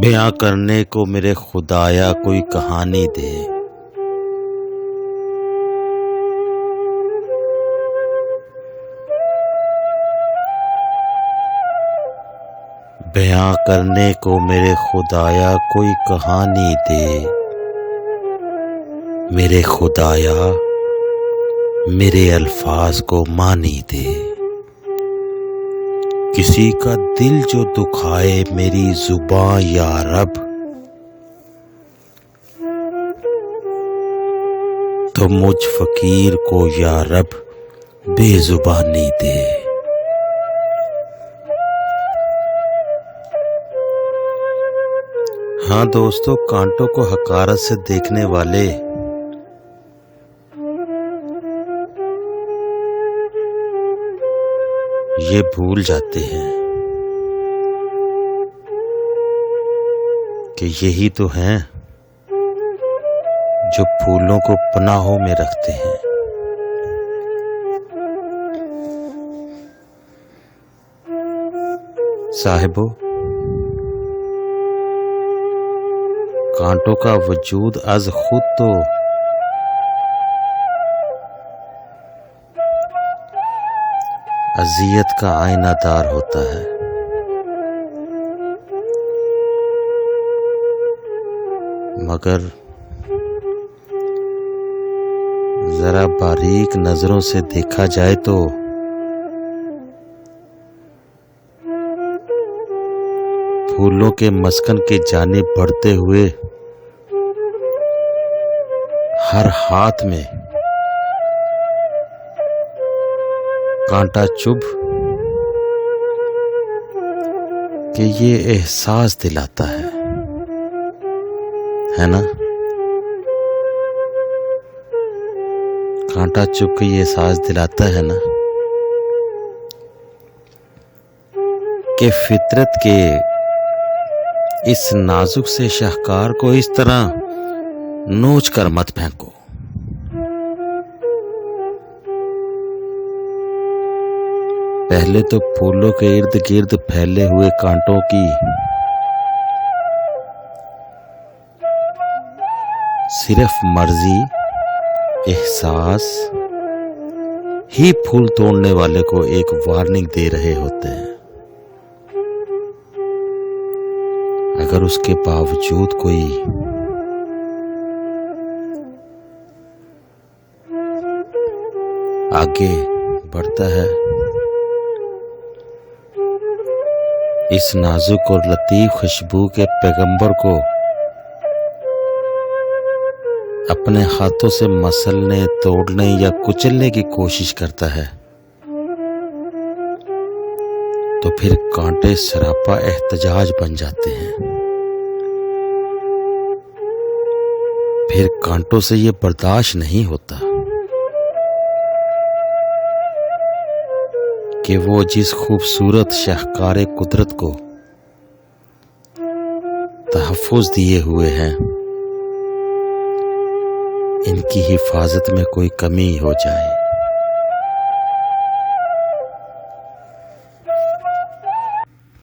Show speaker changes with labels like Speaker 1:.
Speaker 1: بیاں کرنے کو میرے خدایا کوئی کہانی دے، بیاں کرنے کو میرے خدایا کوئی کہانی دے، میرے خدایا میرے الفاظ کو معنی دے۔ کسی کا دل جو دکھائے میری زباں یا رب، تو مجھ فقیر کو یا رب بے زبانی دے۔ ہاں دوستو، کانٹوں کو حقارت سے دیکھنے والے یہ بھول جاتے ہیں کہ یہی تو ہیں جو پھولوں کو پناہوں میں رکھتے ہیں۔ صاحبو، کانٹوں کا وجود از خود تو اذیت کا آئینہ دار ہوتا ہے، مگر ذرا باریک نظروں سے دیکھا جائے تو پھولوں کے مسکن کی جانب بڑھتے ہوئے ہر ہاتھ میں کانٹا چبھ کہ یہ احساس دلاتا ہے نا؟ کانٹا چبھ کے یہ احساس دلاتا ہے نا کہ فطرت کے اس نازک سے شاہکار کو اس طرح نوچ کر مت پھینکو۔ پہلے تو پھولوں کے ارد گرد پھیلے ہوئے کانٹوں کی صرف مرضی، احساس ہی پھول توڑنے والے کو ایک وارننگ دے رہے ہوتے ہیں۔ اگر اس کے باوجود کوئی آگے بڑھتا ہے، اس نازک اور لطیف خوشبو کے پیغمبر کو اپنے ہاتھوں سے مسلنے، توڑنے یا کچلنے کی کوشش کرتا ہے، تو پھر کانٹے سراپا احتجاج بن جاتے ہیں۔ پھر کانٹوں سے یہ برداشت نہیں ہوتا کہ وہ جس خوبصورت شاہکار قدرت کو تحفظ دیے ہوئے ہیں، ان کی حفاظت میں کوئی کمی ہو جائے۔